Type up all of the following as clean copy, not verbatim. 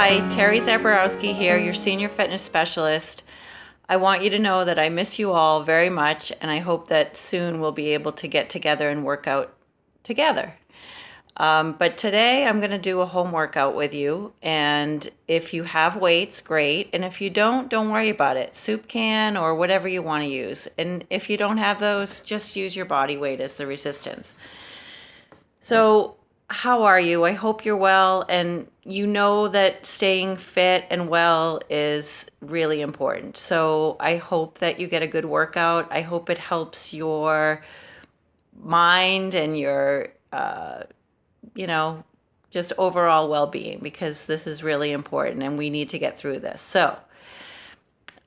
Hi, Terri Zaborowski here, your senior fitness specialist. I want you to know that I miss you all very much, and I hope that soon we'll be able to get together and work out together. But today I'm going to do a home workout with you, and if you have weights, great, and if you don't worry about it. Soup can or whatever you want to use, and if you don't have those, just use your body weight as the resistance. So how are you? I hope you're well, and you know that staying fit and well is really important. So I hope that you get a good workout. I hope it helps your mind and your, just overall well-being, because this is really important and we need to get through this. So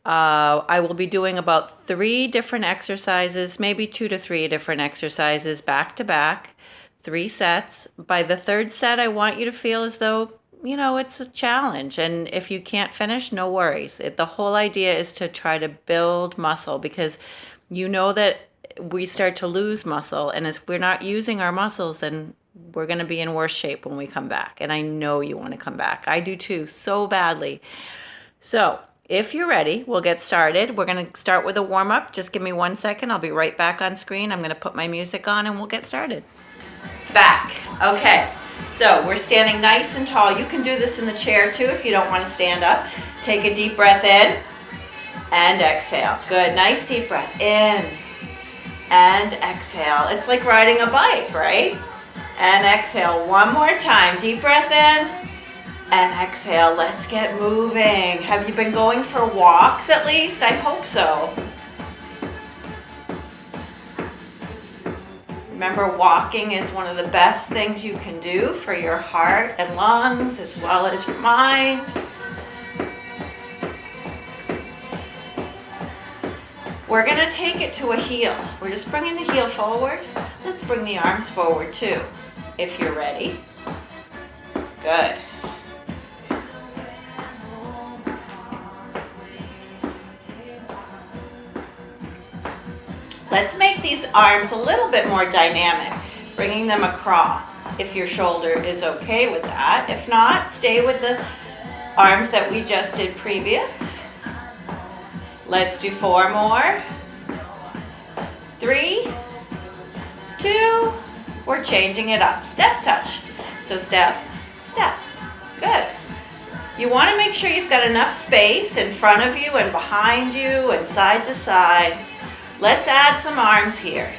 I will be doing about 3 different exercises, maybe 2 to 3 different exercises back to back. 3 sets. By the 3rd set, I want you to feel as though, it's a challenge. And if you can't finish, no worries. The whole idea is to try to build muscle, because you know that we start to lose muscle. And if we're not using our muscles, then we're going to be in worse shape when we come back. And I know you want to come back. I do too, so badly. So if you're ready, we'll get started. We're going to start with a warm-up. Just give me 1 second. I'll be right back on screen. I'm going to put my music on and we'll get started. Back. Okay, so we're standing nice and tall. You can do this in the chair too if you don't want to stand up. Take a deep breath in and exhale. Good, nice deep breath in and exhale. It's like riding a bike, right? And exhale one more time. Deep breath in and exhale. Let's get moving. Have you been going for walks at least? I hope so. Remember, walking is one of the best things you can do for your heart and lungs as well as your mind. We're going to take it to a heel. We're just bringing the heel forward. Let's bring the arms forward too, if you're ready. Good. Let's make these arms a little bit more dynamic, bringing them across if your shoulder is okay with that. If not, stay with the arms that we just did previous. Let's do 4 more. 3, 2, we're changing it up. Step touch. So step, step. Good. You want to make sure you've got enough space in front of you and behind you and side to side. Let's add some arms here.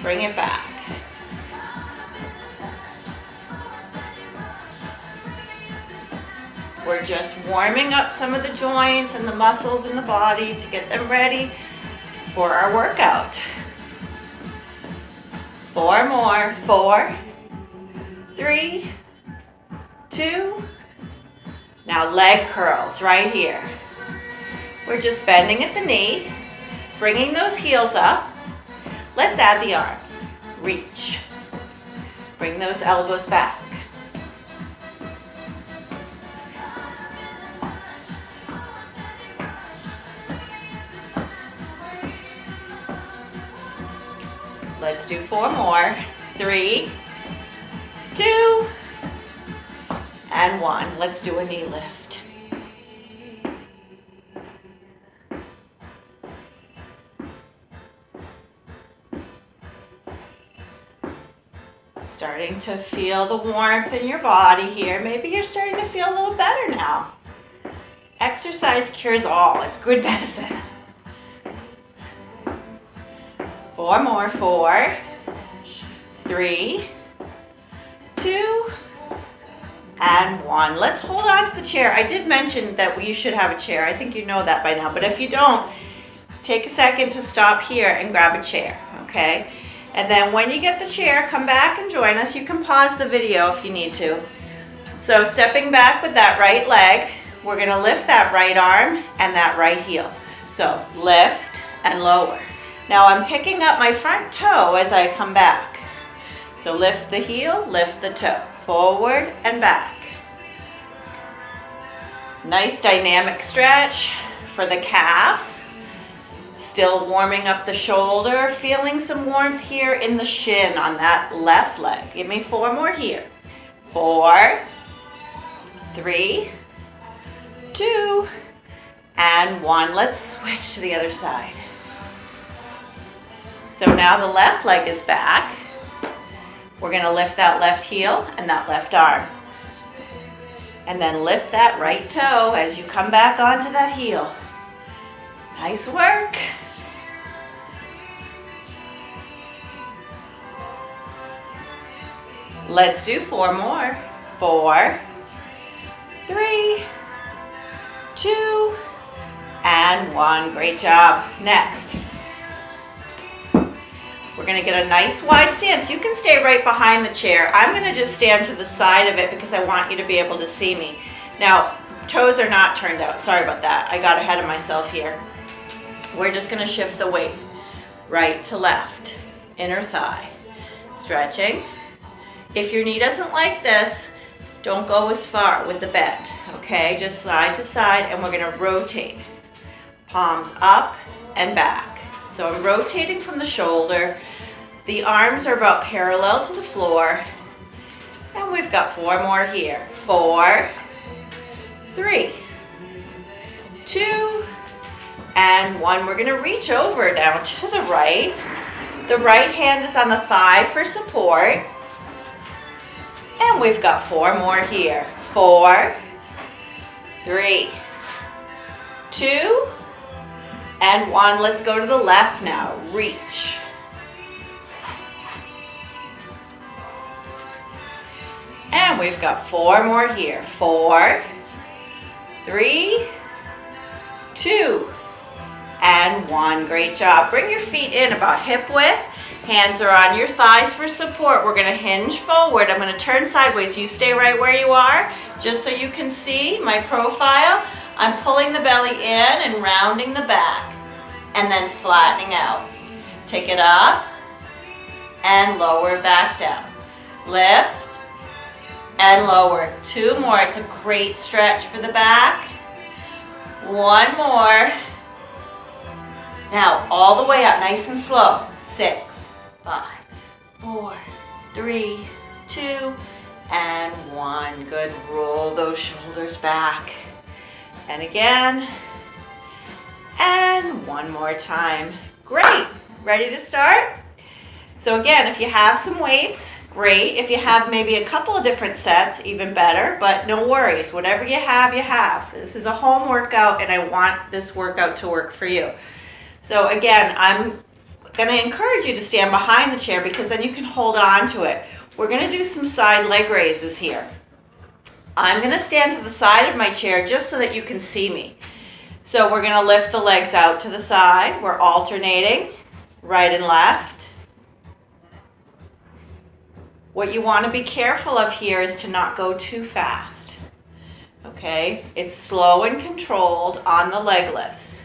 Bring it back. We're just warming up some of the joints and the muscles in the body to get them ready for our workout. 4 more. 4, 3, 2. Now leg curls right here. We're just bending at the knee. Bringing those heels up. Let's add the arms. Reach. Bring those elbows back. Let's do 4 more. 3, 2, and 1. Let's do a knee lift. Starting to feel the warmth in your body here. Maybe you're starting to feel a little better now. Exercise cures all. It's good medicine. 4 more. 4, 3, 2, and 1. Let's hold on to the chair. I did mention that you should have a chair. I think you know that by now. But if you don't, take a second to stop here and grab a chair, okay? And then when you get the chair, come back and join us. You can pause the video if you need to. So stepping back with that right leg, we're going to lift that right arm and that right heel. So lift and lower. Now I'm picking up my front toe as I come back. So lift the heel, lift the toe. Forward and back. Nice dynamic stretch for the calf. Still warming up the shoulder, feeling some warmth here in the shin on that left leg. Give me 4 more here. 4, 3, 2, and 1. Let's switch to the other side. So now the left leg is back. We're going to lift that left heel and that left arm. And then lift that right toe as you come back onto that heel. Nice work. Let's do 4 more. 4, 3, 2, and 1. Great job. Next, we're going to get a nice wide stance. You can stay right behind the chair. I'm going to just stand to the side of it because I want you to be able to see me. Now, toes are not turned out. Sorry about that. I got ahead of myself here. We're just going to shift the weight right to left, inner thigh. Stretching. If your knee doesn't like this, don't go as far with the bend, okay? Just side to side, and we're going to rotate. Palms up and back. So I'm rotating from the shoulder. The arms are about parallel to the floor. And we've got 4 more here. 4, 3, 2, and 1. We're going to reach over down to the right. The right hand is on the thigh for support. And we've got 4 more here. 4, 3, 2, and 1. Let's go to the left now. Reach. And we've got 4 more here. 4, 3, 2, and 1. Great job. Bring your feet in about hip width. Hands are on your thighs for support. We're going to hinge forward. I'm going to turn sideways. You stay right where you are, just so you can see my profile. I'm pulling the belly in and rounding the back, and then flattening out. Take it up and lower back down. Lift and lower. 2 more. It's a great stretch for the back. 1 more. Now, all the way up, nice and slow. 6, 5, 4, 3, 2, and 1. Good. Roll those shoulders back. And again. And 1 more time. Great. Ready to start? So again, if you have some weights, great. If you have maybe a couple of different sets, even better, but no worries. Whatever you have, you have. This is a home workout, and I want this workout to work for you. So again, I'm going to encourage you to stand behind the chair because then you can hold on to it. We're going to do some side leg raises here. I'm going to stand to the side of my chair just so that you can see me. So we're going to lift the legs out to the side. We're alternating right and left. What you want to be careful of here is to not go too fast. Okay? It's slow and controlled on the leg lifts.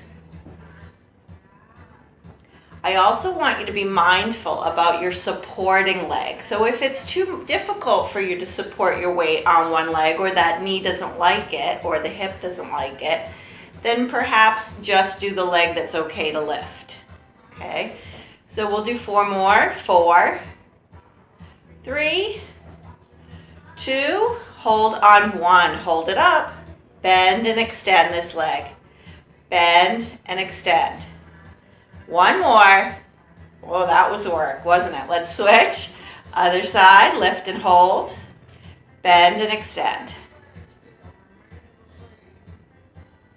I also want you to be mindful about your supporting leg. So if it's too difficult for you to support your weight on one leg, or that knee doesn't like it, or the hip doesn't like it, then perhaps just do the leg that's okay to lift. Okay? So we'll do 4 more. 4, 3, 2, hold on 1. Hold it up. Bend and extend this leg. Bend and extend. 1 more. Well, that was work, wasn't it? Let's switch. Other side, lift and hold. Bend and extend.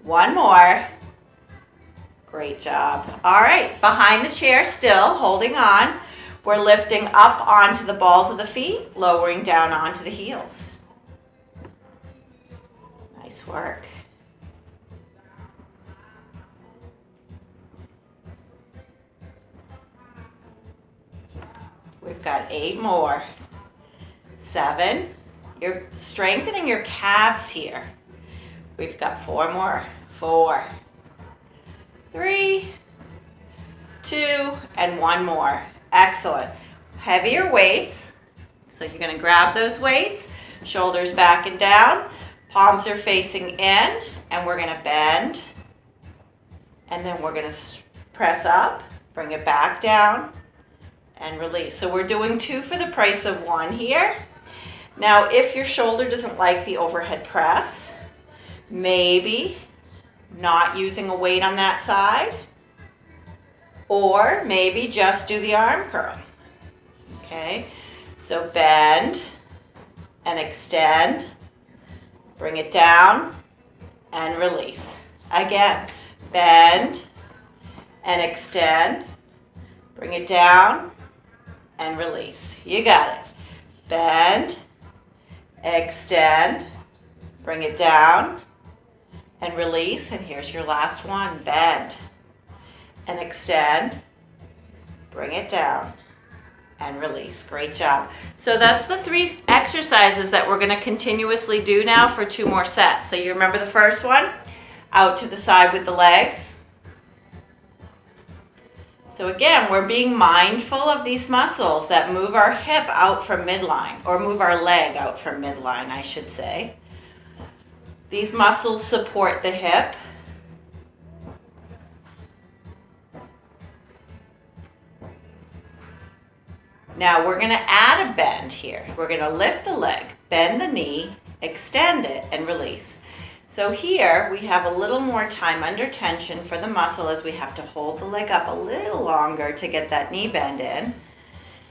1 more. Great job. All right, behind the chair still, holding on. We're lifting up onto the balls of the feet, lowering down onto the heels. Nice work. We've got 8 more. 7. You're strengthening your calves here. We've got 4 more. 4, 3, 2, and 1 more. Excellent. Heavier weights. So you're going to grab those weights, shoulders back and down, palms are facing in, and we're going to bend. And then we're going to press up, bring it back down, and release. So we're doing 2 for the price of 1 here. Now, if your shoulder doesn't like the overhead press, maybe not using a weight on that side, or maybe just do the arm curl. Okay, so bend and extend, bring it down and release. Again, bend and extend, bring it down and release. You got it. Bend, extend, bring it down and release. And here's your last one. Bend and extend, bring it down and release. Great job. So that's the 3 exercises that we're going to continuously do now for 2 more sets. So you remember the first one? Out to the side with the legs. So again, we're being mindful of these muscles that move our hip out from midline, or move our leg out from midline, I should say. These muscles support the hip. Now we're going to add a bend here. We're going to lift the leg, bend the knee, extend it, and release. So here we have a little more time under tension for the muscle as we have to hold the leg up a little longer to get that knee bend in.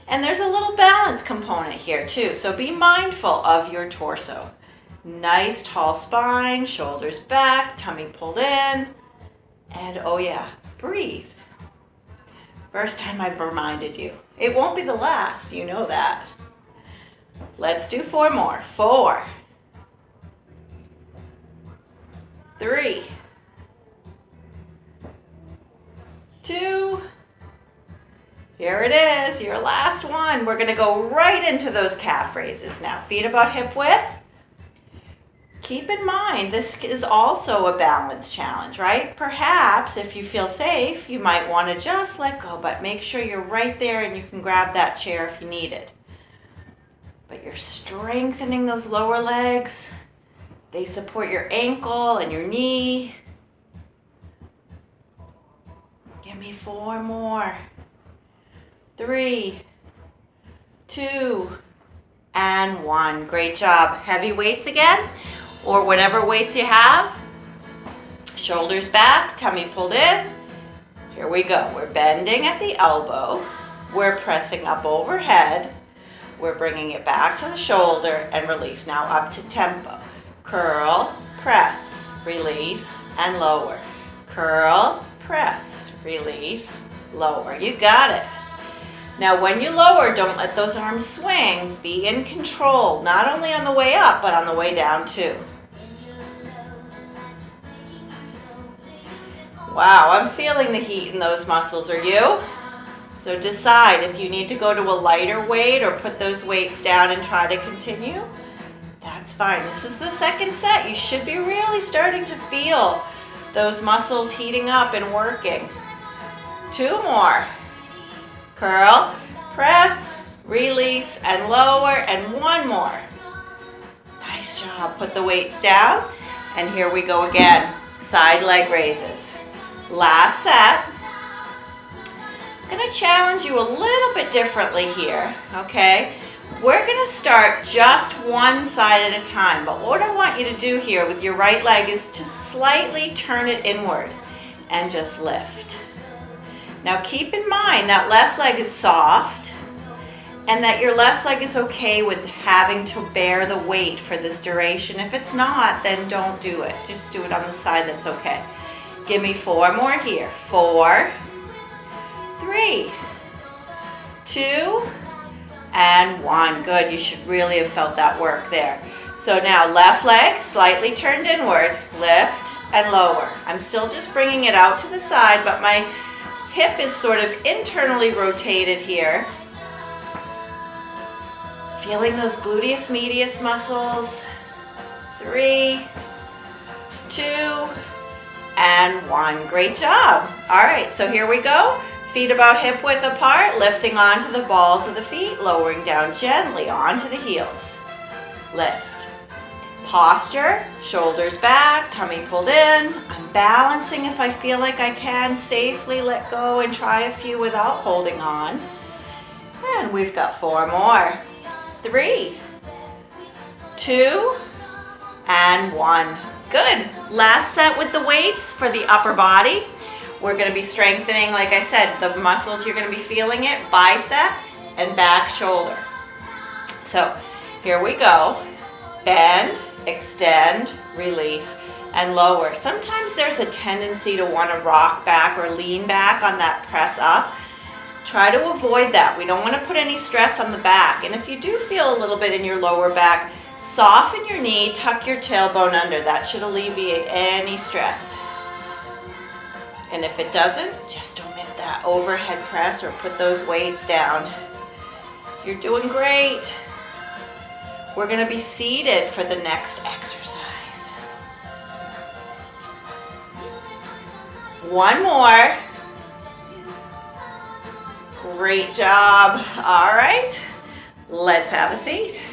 And there's a little balance component here too. So be mindful of your torso. Nice tall spine, shoulders back, tummy pulled in. And oh yeah, breathe. First time I've reminded you. It won't be the last, you know that. Let's do 4 more. 4, 3, 2, here it is, your last one. We're gonna go right into those calf raises now. Feet about hip width. Keep in mind, this is also a balance challenge, right? Perhaps if you feel safe, you might want to just let go, but make sure you're right there and you can grab that chair if you need it. But you're strengthening those lower legs. They support your ankle and your knee. Give me 4 more. 3, 2, and 1. Great job. Heavy weights again, or whatever weights you have. Shoulders back, tummy pulled in. Here we go. We're bending at the elbow. We're pressing up overhead. We're bringing it back to the shoulder and release. Now up to tempo. Curl, press, release, and lower. Curl, press, release, lower. You got it. Now when you lower, don't let those arms swing. Be in control, not only on the way up, but on the way down too. Wow, I'm feeling the heat in those muscles, are you? So decide if you need to go to a lighter weight or put those weights down and try to continue. That's fine. This is the second set. You should be really starting to feel those muscles heating up and working. 2 more. Curl, press, release, and lower, and 1 more. Nice job. Put the weights down, and here we go again. Side leg raises. Last set. I'm going to challenge you a little bit differently here, okay? We're going to start just one side at a time, but what I want you to do here with your right leg is to slightly turn it inward and just lift. Now keep in mind that left leg is soft and that your left leg is okay with having to bear the weight for this duration. If it's not, then don't do it. Just do it on the side that's okay. Give me 4 more here. 4, 3, 2, and 1. Good. You should really have felt that work there. So now left leg slightly turned inward, lift and lower. I'm still just bringing it out to the side, but my hip is sort of internally rotated here. Feeling those gluteus medius muscles. 3, 2, and 1. Great job. All right, so here we go. Feet about hip width apart, lifting onto the balls of the feet, lowering down gently onto the heels. Lift. Posture, shoulders back, tummy pulled in. I'm balancing if I feel like I can. Safely let go and try a few without holding on. And we've got 4 more. 3, 2, and 1. Good. Last set with the weights for the upper body. We're going to be strengthening, like I said, the muscles you're going to be feeling it, bicep and back shoulder. So here we go. Bend, extend, release, and lower. Sometimes there's a tendency to want to rock back or lean back on that press up. Try to avoid that. We don't want to put any stress on the back. And if you do feel a little bit in your lower back, soften your knee, tuck your tailbone under. That should alleviate any stress. And if it doesn't, just omit that overhead press or put those weights down. You're doing great. We're going to be seated for the next exercise. One more. Great job. All right, let's have a seat.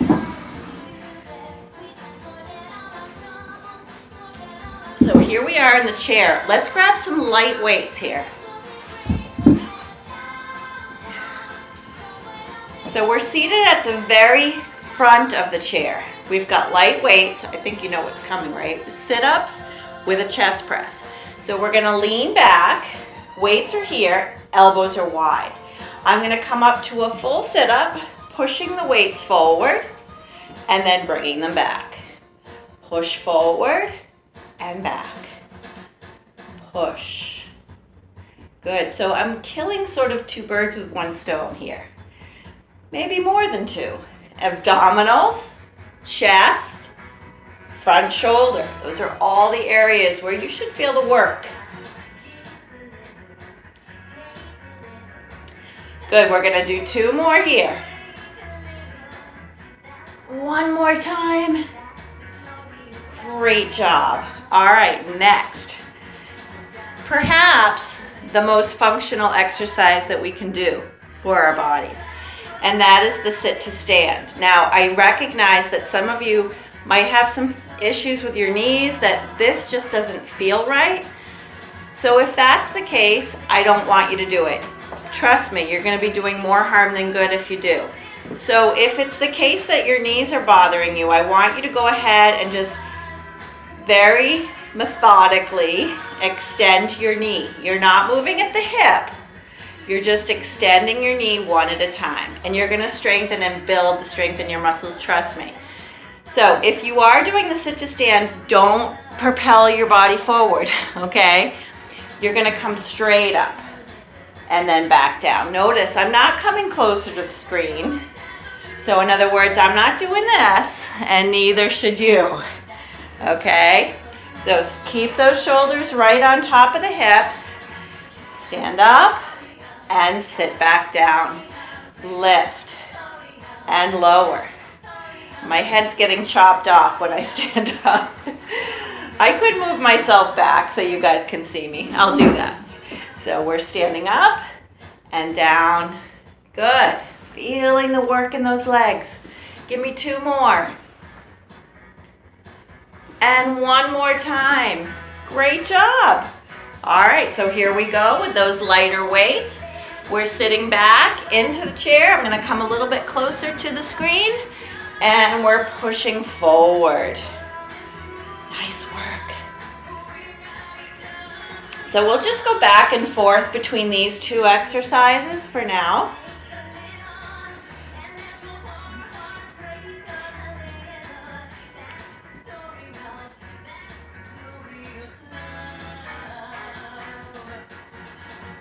So here we are in the chair. Let's grab some light weights here. So we're seated at the very front of the chair. We've got light weights. I think you know what's coming, right? Sit-ups with a chest press. So we're gonna lean back. Weights are here, elbows are wide. I'm gonna come up to a full sit-up, pushing the weights forward and then bringing them back. Push forward and back. Push. Good. So I'm killing sort of 2 birds with 1 stone here. Maybe more than 2. Abdominals, chest, front shoulder. Those are all the areas where you should feel the work. Good. We're going to do 2 more here. 1 more time. Great job. All right, next. Perhaps the most functional exercise that we can do for our bodies, and that is the sit to stand. Now, I recognize that some of you might have some issues with your knees, that this just doesn't feel right. So if that's the case, I don't want you to do it. Trust me, you're going to be doing more harm than good if you do. So if it's the case that your knees are bothering you, I want you to go ahead and just very methodically extend your knee. You're not moving at the hip. You're just extending your knee one at a time. And you're going to strengthen and build the strength in your muscles, trust me. So if you are doing the sit to stand, don't propel your body forward, okay? You're going to come straight up and then back down. Notice I'm not coming closer to the screen. So in other words, I'm not doing this, and neither should you. Okay, so keep those shoulders right on top of the hips. Stand up and sit back down. Lift and lower. My head's getting chopped off when I stand up. I could move myself back so you guys can see me. I'll do that. So we're standing up and down. Good. Feeling the work in those legs. Give me 2 more. And 1 more time. Great job. All right, so here we go with those lighter weights. We're sitting back into the chair. I'm going to come a little bit closer to the screen, and we're pushing forward. Nice work. So we'll just go back and forth between these 2 exercises for now.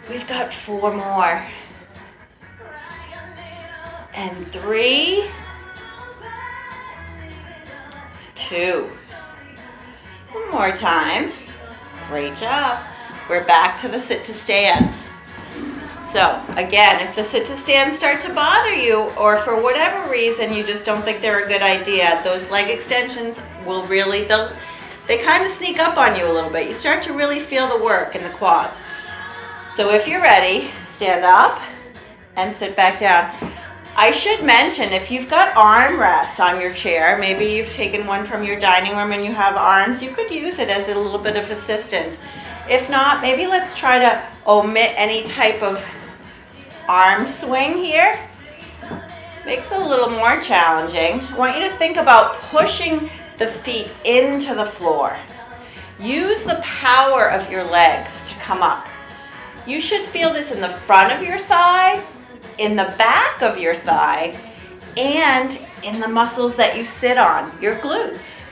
We've got 4 more. And 3, 2. One more time. Great job. We're back to the sit to stands. So again, if the sit to stands start to bother you, or for whatever reason you just don't think they're a good idea, those leg extensions will really, they kind of sneak up on you a little bit. You start to really feel the work in the quads. So if you're ready, stand up and sit back down. I should mention, if you've got arm rests on your chair, maybe you've taken one from your dining room and you have arms, you could use it as a little bit of assistance. If not, maybe let's try to omit any type of arm swing here. Makes it a little more challenging. I want you to think about pushing the feet into the floor. Use the power of your legs to come up. You should feel this in the front of your thigh, in the back of your thigh, and in the muscles that you sit on, your glutes.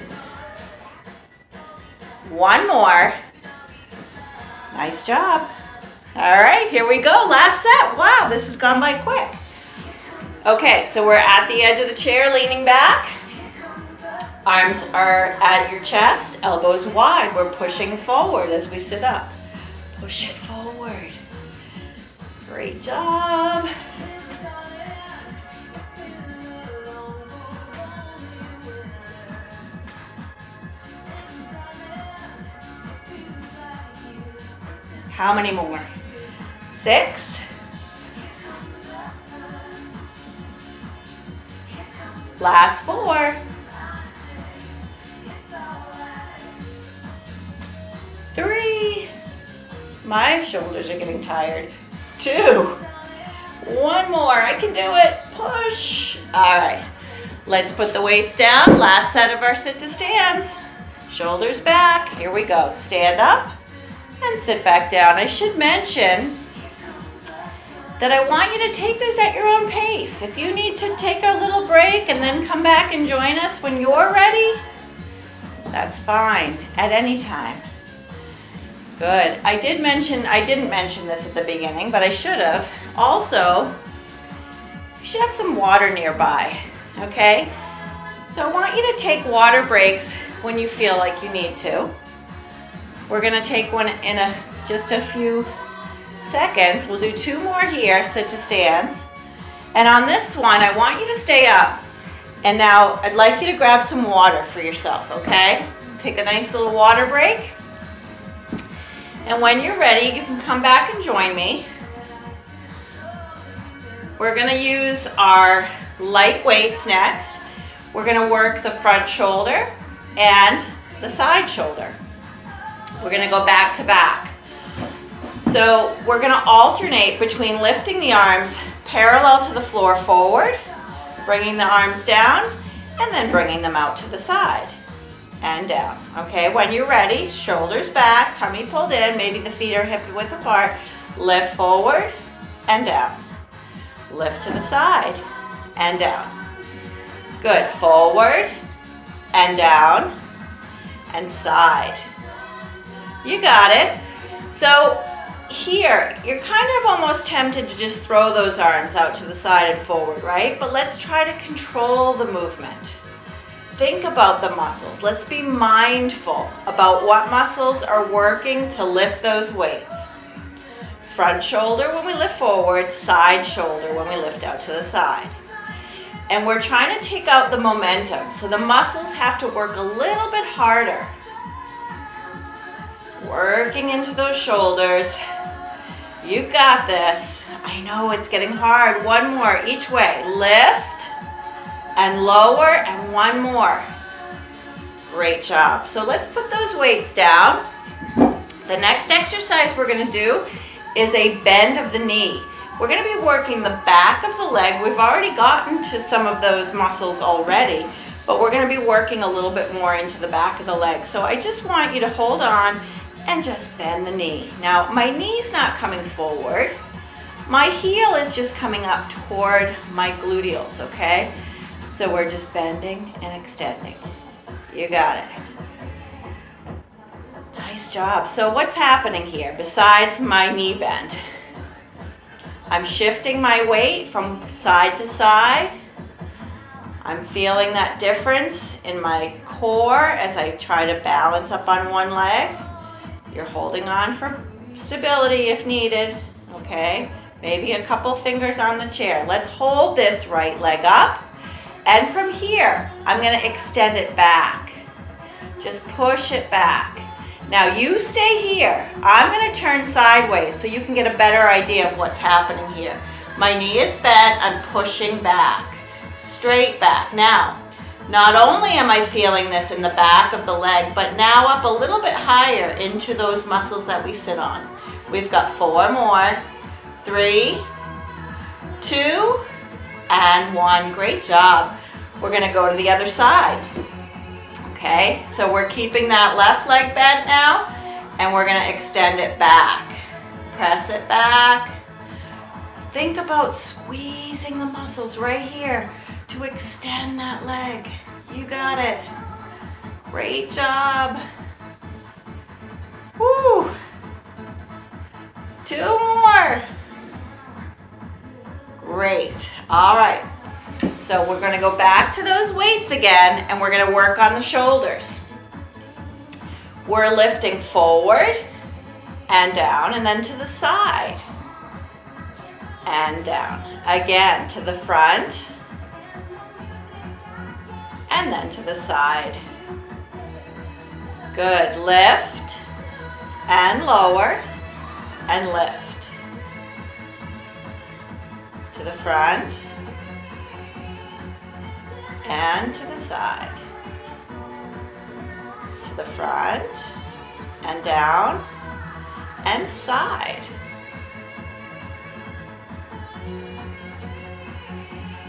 One more. Nice job. All right, here we go. Last set. Wow, this has gone by quick. Okay, so we're at the edge of the chair, leaning back. Arms are at your chest, elbows wide. We're pushing forward as we sit up. Push it forward. Great job. How many more? 6. Last 4. 3. My shoulders are getting tired. 2. 1 more. I can do it. Push. All right. Let's put the weights down. Last set of our sit to stands. Shoulders back. Here we go. Stand up and sit back down. I should mention that I want you to take this at your own pace. If you need to take a little break and then come back and join us when you're ready, that's fine at any time. Good. I didn't mention this at the beginning, but I should have. Also, you should have some water nearby, okay? So I want you to take water breaks when you feel like you need to. We're gonna take one in just a few seconds. We'll do 2 more here, sit to stands. And on this one, I want you to stay up. And now I'd like you to grab some water for yourself, okay? Take a nice little water break. And when you're ready, you can come back and join me. We're gonna use our light weights next. We're gonna work the front shoulder and the side shoulder. We're gonna go back to back. So we're gonna alternate between lifting the arms parallel to the floor forward, bringing the arms down, and then bringing them out to the side and down. Okay, when you're ready, shoulders back, tummy pulled in, maybe the feet are hip width apart. Lift forward and down. Lift to the side and down. Good, forward and down and side. You got it. So here, you're kind of almost tempted to just throw those arms out to the side and forward, right? But let's try to control the movement. Think about the muscles. Let's be mindful about what muscles are working to lift those weights. Front shoulder when we lift forward, side shoulder when we lift out to the side. And we're trying to take out the momentum, so the muscles have to work a little bit harder. Working into those shoulders. You got this. I know it's getting hard. 1 more each way. Lift and lower and 1 more. Great job. So let's put those weights down. The next exercise we're going to do is a bend of the knee. We're going to be working the back of the leg. We've already gotten to some of those muscles already, but we're going to be working a little bit more into the back of the leg. So I just want you to hold on and just bend the knee. Now, my knee's not coming forward. My heel is just coming up toward my gluteals, okay? So we're just bending and extending. You got it. Nice job. So what's happening here besides my knee bend? I'm shifting my weight from side to side. I'm feeling that difference in my core as I try to balance up on one leg. You're holding on for stability if needed, okay? Maybe a couple fingers on the chair. Let's hold this right leg up. And from here, I'm gonna extend it back. Just push it back. Now you stay here. I'm gonna turn sideways so you can get a better idea of what's happening here. My knee is bent, I'm pushing back, straight back. Now, not only am I feeling this in the back of the leg, but now up a little bit higher into those muscles that we sit on. We've got 4 more. 3, 2, and 1. Great job. We're gonna go to the other side. Okay, so we're keeping that left leg bent now, and we're gonna extend it back. Press it back. Think about squeezing the muscles right here to extend that leg. You got it. Great job. Woo. 2 more. Great. All right. So we're going to go back to those weights again, and we're going to work on the shoulders. We're lifting forward and down, and then to the side and down. Again, to the front and then to the side. Good. Lift and lower and lift. To the front and to the side. To the front and down and side.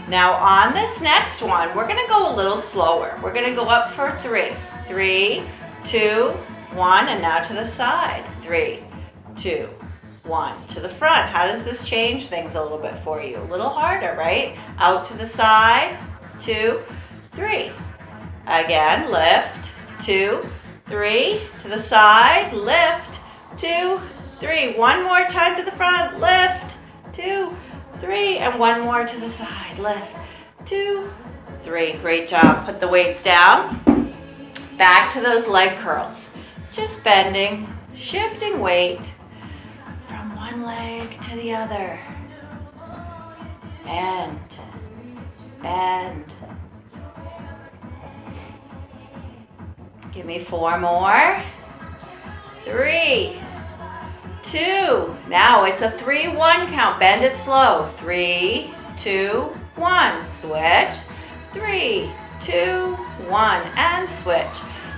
Now on this next one, we're going to go a little slower. We're going to go up for 3. 3, 2, 1, and now to the side. 3, 2, 1. To the front. How does this change things a little bit for you? A little harder, right? Out to the side. 2, 3. Again, lift. 2, 3. To the side. Lift. 2, 3. One more time to the front. Lift. 2, 3. And one more to the side. Lift. 2, 3. Great job. Put the weights down. Back to those leg curls. Just bending, shifting weight from one leg to the other. Bend, bend. Give me 4 more. 3, 2. Now it's a 3-1 count. Bend it slow. 3, 2, 1. Switch. 3, 2, 1. And switch.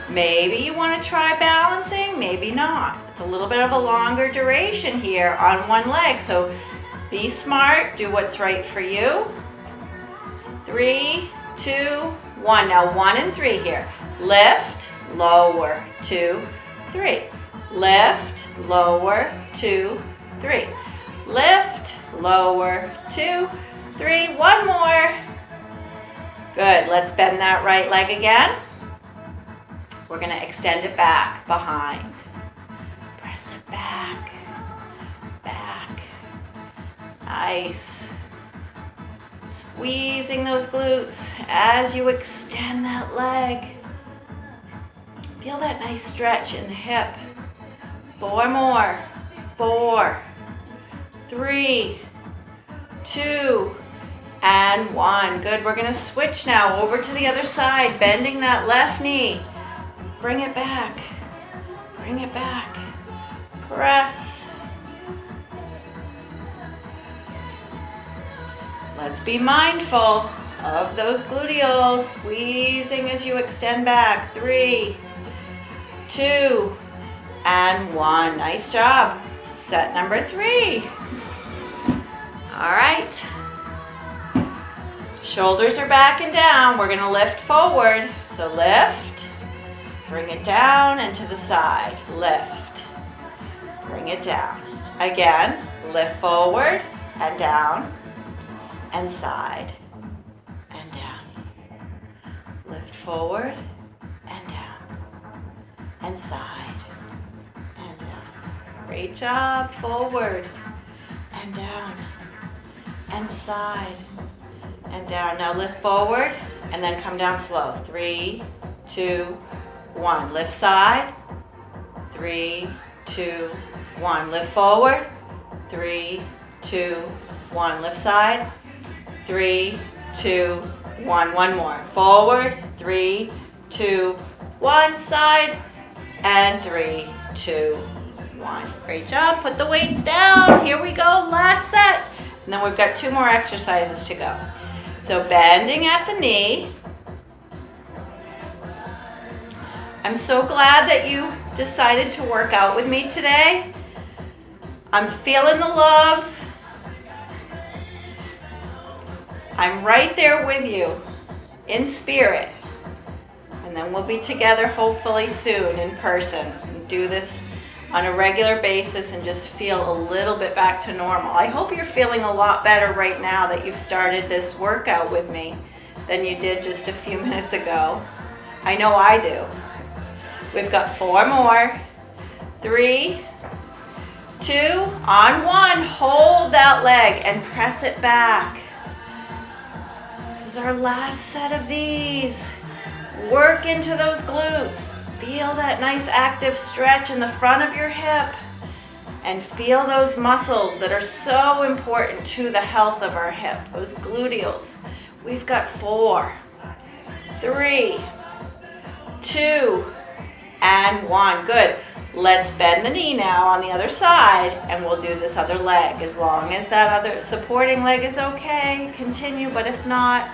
Maybe you want to try balancing, maybe not. It's a little bit of a longer duration here on one leg, so be smart, do what's right for you. 3, 2, 1. Now 1 and 3 here. Lift, lower, 2, 3. Lift, lower, 2, 3. Lift, lower, 2, 3. One more. Good. Let's bend that right leg again. We're going to extend it back, behind. Press it back, back. Nice. Squeezing those glutes as you extend that leg. Feel that nice stretch in the hip. 4 more. 4, 3, 2, and 1. Good. We're going to switch now over to the other side, bending that left knee. Bring it back. Bring it back. Press. Let's be mindful of those gluteals, squeezing as you extend back. 3, 2, and 1. Nice job. Set number 3. All right. Shoulders are back and down. We're going to lift forward. So lift. Bring it down and to the side. Lift. Bring it down. Again, lift forward and down and side and down. Lift forward and down and side and down. Great job. Forward and down and side and down. Now lift forward and then come down slow. 3, 2, 1. Lift side. 3, 2, 1. Lift forward. 3, 2, 1. Lift side. 3, 2, 1. One more. Forward. 3, 2, 1. Side. And 3, 2, 1. Great job. Put the weights down. Here we go. Last set. And then we've got 2 more exercises to go. So bending at the knee. I'm so glad that you decided to work out with me today. I'm feeling the love. I'm right there with you in spirit. And then we'll be together hopefully soon in person and do this on a regular basis and just feel a little bit back to normal. I hope you're feeling a lot better right now that you've started this workout with me than you did just a few minutes ago. I know I do. We've got 4 more. 3, 2, on 1. Hold that leg and press it back. This is our last set of these. Work into those glutes. Feel that nice active stretch in the front of your hip. And feel those muscles that are so important to the health of our hip, those gluteals. We've got 4, 3, 2, and 1. Good. Let's bend the knee now on the other side, and we'll do this other leg. As long as that other supporting leg is okay, continue, but if not,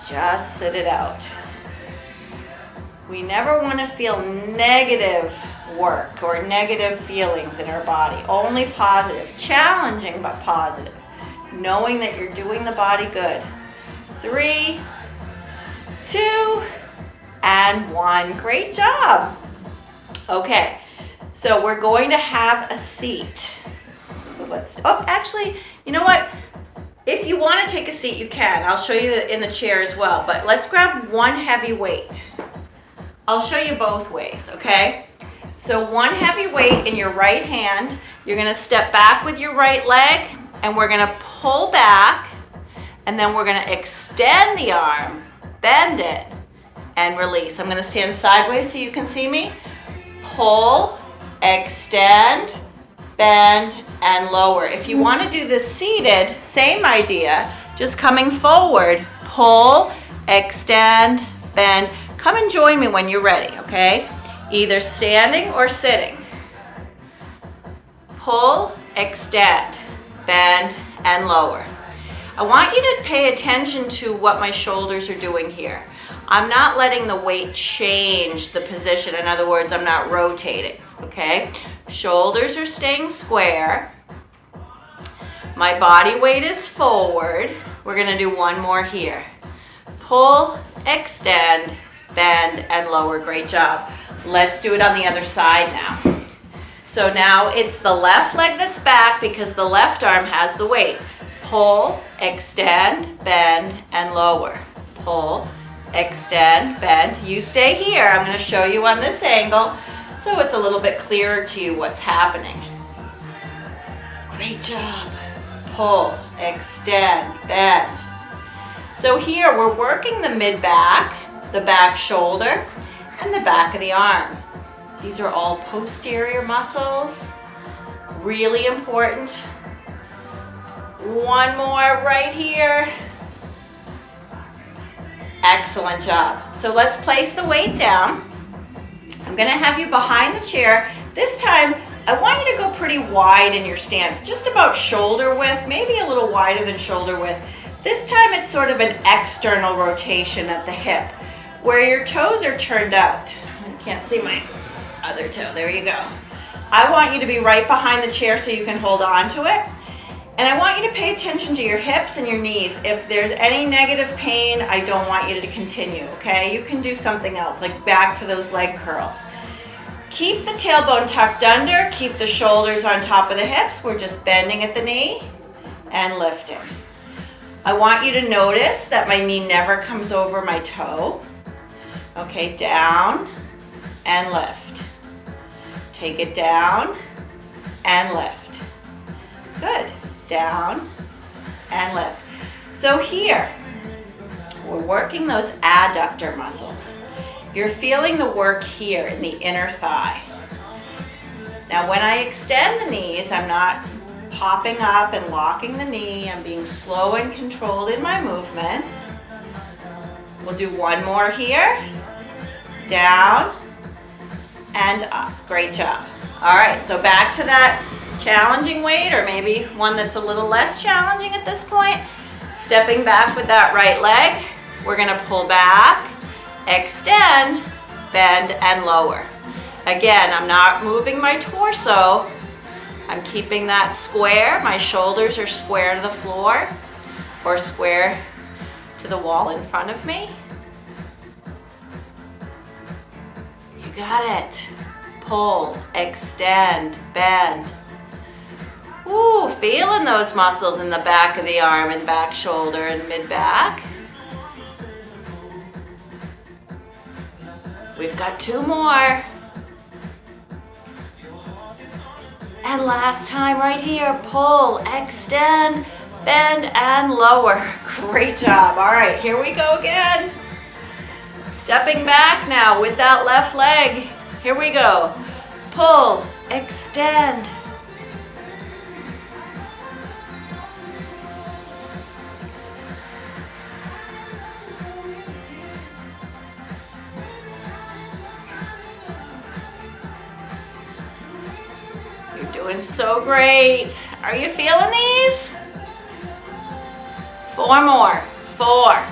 just sit it out. We never want to feel negative work or negative feelings in our body. Only positive. Challenging, but positive. Knowing that you're doing the body good. 3, 2, and 1. Great job. Okay, so we're going to have a seat. So let's, actually, you know what? If you want to take a seat, you can. I'll show you in the chair as well, but let's grab one heavy weight. I'll show you both ways, okay? So one heavy weight in your right hand. You're going to step back with your right leg, and we're going to pull back, and then we're going to extend the arm, bend it, and release. I'm going to stand sideways so you can see me. Pull, extend, bend, and lower. If you want to do this seated, same idea, just coming forward. Pull, extend, bend. Come and join me when you're ready, okay? Either standing or sitting. Pull, extend, bend, and lower. I want you to pay attention to what my shoulders are doing here. I'm not letting the weight change the position. In other words, I'm not rotating, okay? Shoulders are staying square. My body weight is forward. We're gonna do one more here. Pull, extend, bend, and lower. Great job. Let's do it on the other side now. So now it's the left leg that's back because the left arm has the weight. Pull, extend, bend, and lower. Pull, extend, bend. You stay here. I'm going to show you on this angle so it's a little bit clearer to you what's happening. Great job. Pull, extend, bend. So here we're working the mid-back, the back shoulder, and the back of the arm. These are all posterior muscles. Really important. One more right here. Excellent job. So let's place the weight down. I'm going to have you behind the chair. This time, I want you to go pretty wide in your stance, just about shoulder width, maybe a little wider than shoulder width. This time it's sort of an external rotation at the hip, where your toes are turned out. I can't see my other toe. There you go. I want you to be right behind the chair so you can hold on to it. And I want you to pay attention to your hips and your knees. If there's any negative pain, I don't want you to continue, okay? You can do something else, like back to those leg curls. Keep the tailbone tucked under, keep the shoulders on top of the hips. We're just bending at the knee and lifting. I want you to notice that my knee never comes over my toe. Okay, down and lift. Take it down and lift. Good. Down and lift. So here, we're working those adductor muscles. You're feeling the work here in the inner thigh. Now when I extend the knees, I'm not popping up and locking the knee. I'm being slow and controlled in my movements. We'll do one more here. Down and up. Great job. All right, so back to that challenging weight, or maybe one that's a little less challenging at this point. Stepping back with that right leg. We're going to pull back, extend, bend, and lower. Again, I'm not moving my torso. I'm keeping that square. My shoulders are square to the floor. or square to the wall in front of me. You got it. Pull, extend, bend. Ooh, feeling those muscles in the back of the arm and back shoulder and mid-back. We've got 2 more. And last time right here, pull, extend, bend, and lower. Great job. All right, here we go again. Stepping back now with that left leg. Here we go. Pull, extend. Doing so great. Are you feeling these? 4 more. 4,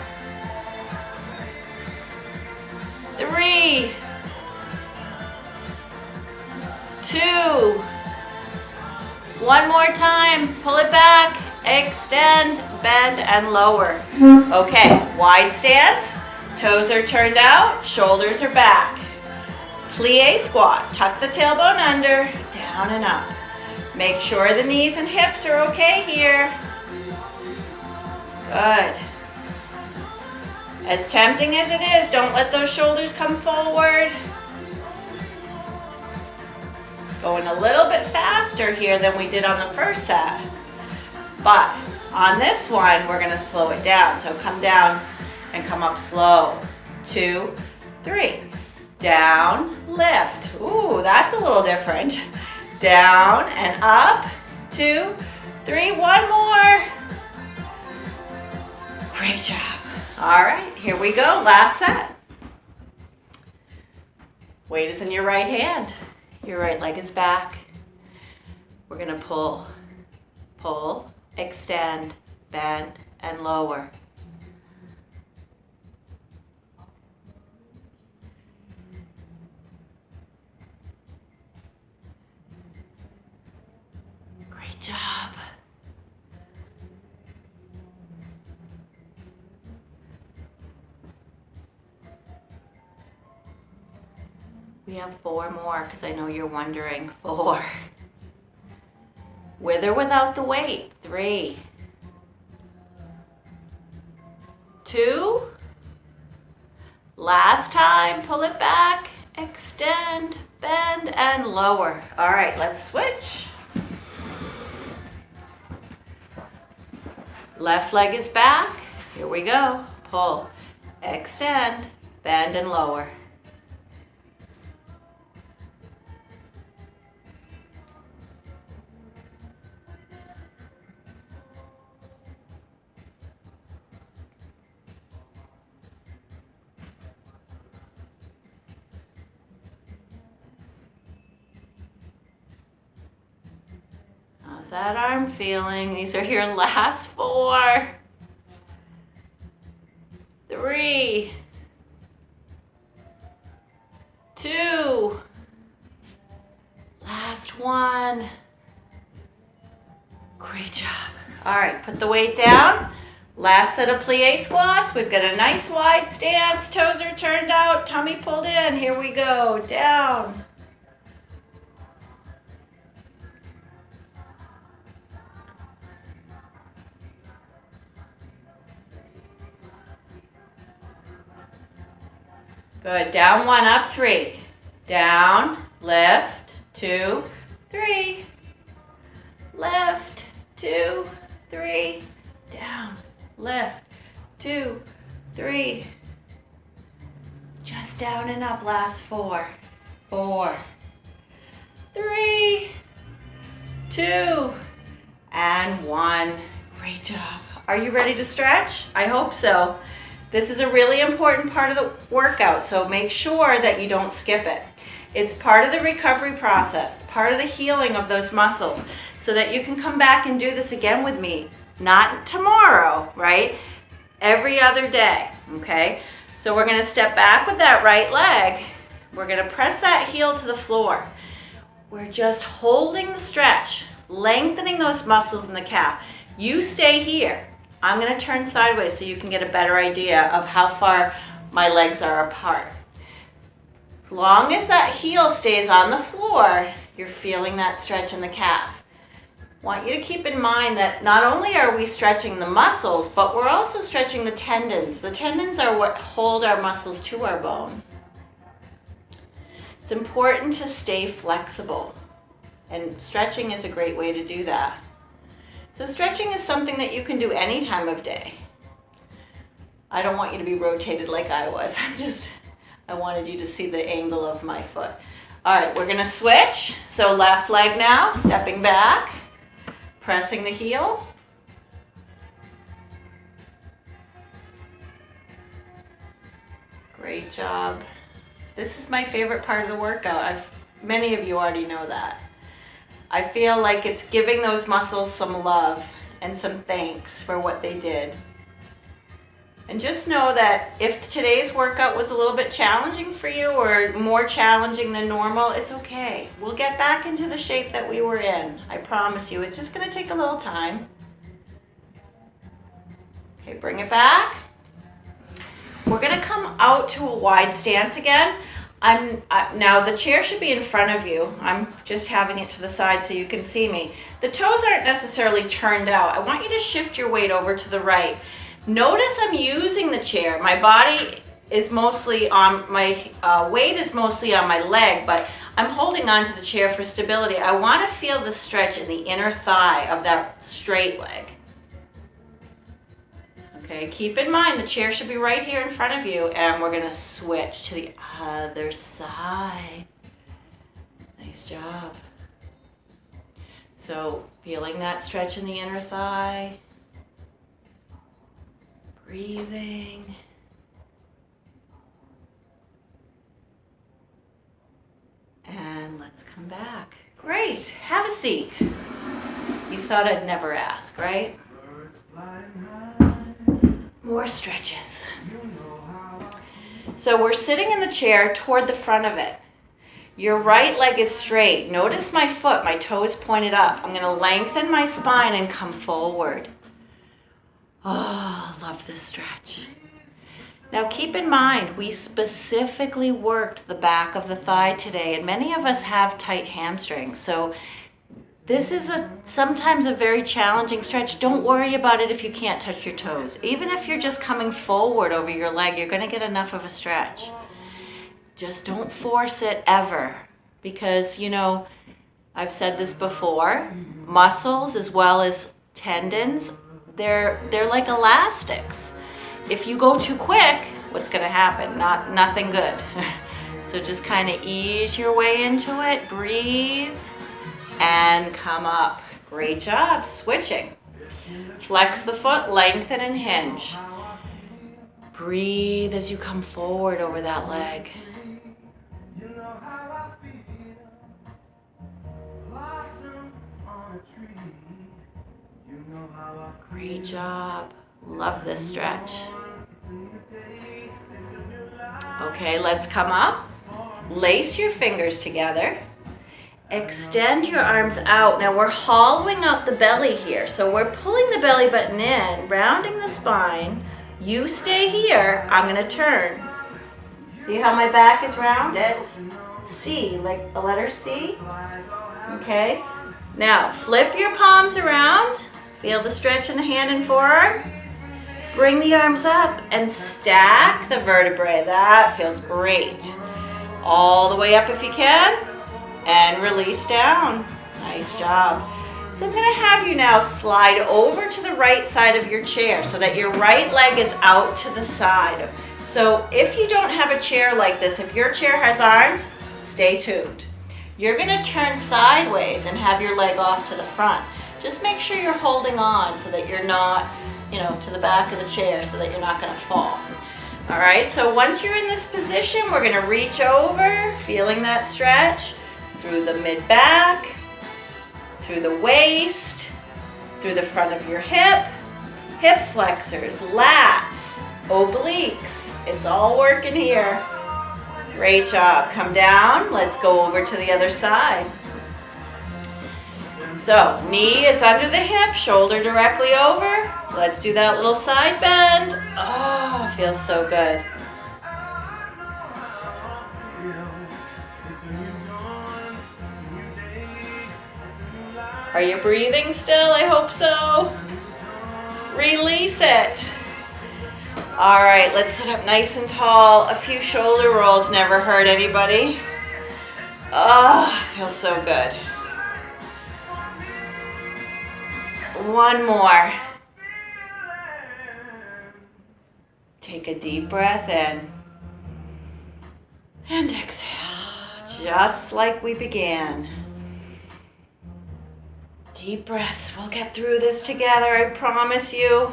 3, 2. One more time. Pull it back, extend, bend, and lower. Okay, wide stance. Toes are turned out, shoulders are back. Plie squat. Tuck the tailbone under, down and up. Make sure the knees and hips are okay here. Good. As tempting as it is, don't let those shoulders come forward. Going a little bit faster here than we did on the first set. But on this one, we're gonna slow it down. So come down and come up slow. 2, 3. Down, lift. Ooh, that's a little different. Down and up. 2, 3. One more. Great job. All right, here we go. Last set. Weight is in your right hand. Your right leg is back. We're gonna pull, extend, bend, and lower. Great job. We have 4 more because I know you're wondering. 4. With or without the weight. 3, 2. Last time, pull it back, extend, bend, and lower. All right, let's switch. Left leg is back. Here we go. Pull, extend, bend, and lower. How's that arm feeling? These are your last 4. 3, 2. Last one. Great job. All right, put the weight down. Last set of plie squats. We've got a nice wide stance. Toes are turned out, tummy pulled in. Here we go. Down. Good. Down 1, up 3. Down, lift, 2, 3. Lift, 2, 3. Down, lift, 2, 3. Just down and up, last 4. 4, 3, 2, and 1. Great job. Are you ready to stretch? I hope so. This is a really important part of the workout, so make sure that you don't skip it. It's part of the recovery process, part of the healing of those muscles, so that you can come back and do this again with me. Not tomorrow, right? Every other day, okay? So we're gonna step back with that right leg. We're gonna press that heel to the floor. We're just holding the stretch, lengthening those muscles in the calf. You stay here. I'm going to turn sideways so you can get a better idea of how far my legs are apart. As long as that heel stays on the floor, you're feeling that stretch in the calf. I want you to keep in mind that not only are we stretching the muscles, but we're also stretching the tendons. The tendons are what hold our muscles to our bone. It's important to stay flexible, and stretching is a great way to do that. So stretching is something that you can do any time of day. I don't want you to be rotated like I was. I wanted you to see the angle of my foot. All right, we're gonna switch. So left leg now, stepping back, pressing the heel. Great job. This is my favorite part of the workout. Many of you already know that. I feel like it's giving those muscles some love and some thanks for what they did. And just know that if today's workout was a little bit challenging for you or more challenging than normal, it's okay. We'll get back into the shape that we were in. I promise you. It's just going to take a little time. Okay, bring it back. We're going to come out to a wide stance again. Now the chair should be in front of you. I'm just having it to the side so you can see me. The toes aren't necessarily turned out. I want you to shift your weight over to the right. Notice I'm using the chair. My body is mostly on, my weight is mostly on my leg, but I'm holding on to the chair for stability. I want to feel the stretch in the inner thigh of that straight leg. Okay, keep in mind the chair should be right here in front of you, and we're going to switch to the other side. Nice job. So feeling that stretch in the inner thigh. Breathing. And let's come back. Great. Have a seat. You thought I'd never ask, right? More stretches. So we're sitting in the chair toward the front of it. Your right leg is straight. Notice my foot, my toe is pointed up. I'm going to lengthen my spine and come forward. Oh, love this stretch. Now keep in mind, we specifically worked the back of the thigh today, and many of us have tight hamstrings. So this is sometimes a very challenging stretch. Don't worry about it if you can't touch your toes. Even if you're just coming forward over your leg, you're going to get enough of a stretch. Just don't force it ever, because, you know, I've said this before, muscles as well as tendons, they're like elastics. If you go too quick, what's going to happen? Nothing good. So just kind of ease your way into it, breathe, and come up. Great job. Switching. Flex the foot, lengthen and hinge. Breathe as you come forward over that leg. Great job. Love this stretch. Okay, let's come up. Lace your fingers together. Extend your arms out. Now we're hollowing out the belly here. So we're pulling the belly button in, rounding the spine. You stay here. I'm going to turn. See how my back is rounded? C, like the letter C. Okay. Now flip your palms around. Feel the stretch in the hand and forearm. Bring the arms up and stack the vertebrae. That feels great. All the way up if you can. And release down. Nice job. So I'm going to have you now slide over to the right side of your chair so that your right leg is out to the side. So if you don't have a chair like this, if your chair has arms, stay tuned. You're going to turn sideways and have your leg off to the front. Just make sure you're holding on so that you're not, to the back of the chair so that you're not going to fall. All right, so once you're in this position, we're going to reach over, feeling that stretch through the mid-back, through the waist, through the front of your hip flexors, lats, obliques. It's all working here. Great job. Come down. Let's go over to the other side. So knee is under the hip, shoulder directly over. Let's do that little side bend. Oh, feels so good. Are you breathing still? I hope so. Release it. All right, let's sit up nice and tall. A few shoulder rolls never hurt anybody. Oh, feels so good. One more. Take a deep breath in. And exhale, just like we began. Deep breaths. We'll get through this together, I promise you.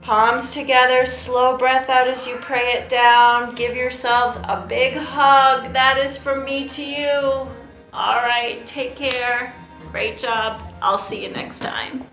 Palms together, slow breath out as you pray it down. Give yourselves a big hug. That is from me to you. All right, take care. Great job. I'll see you next time.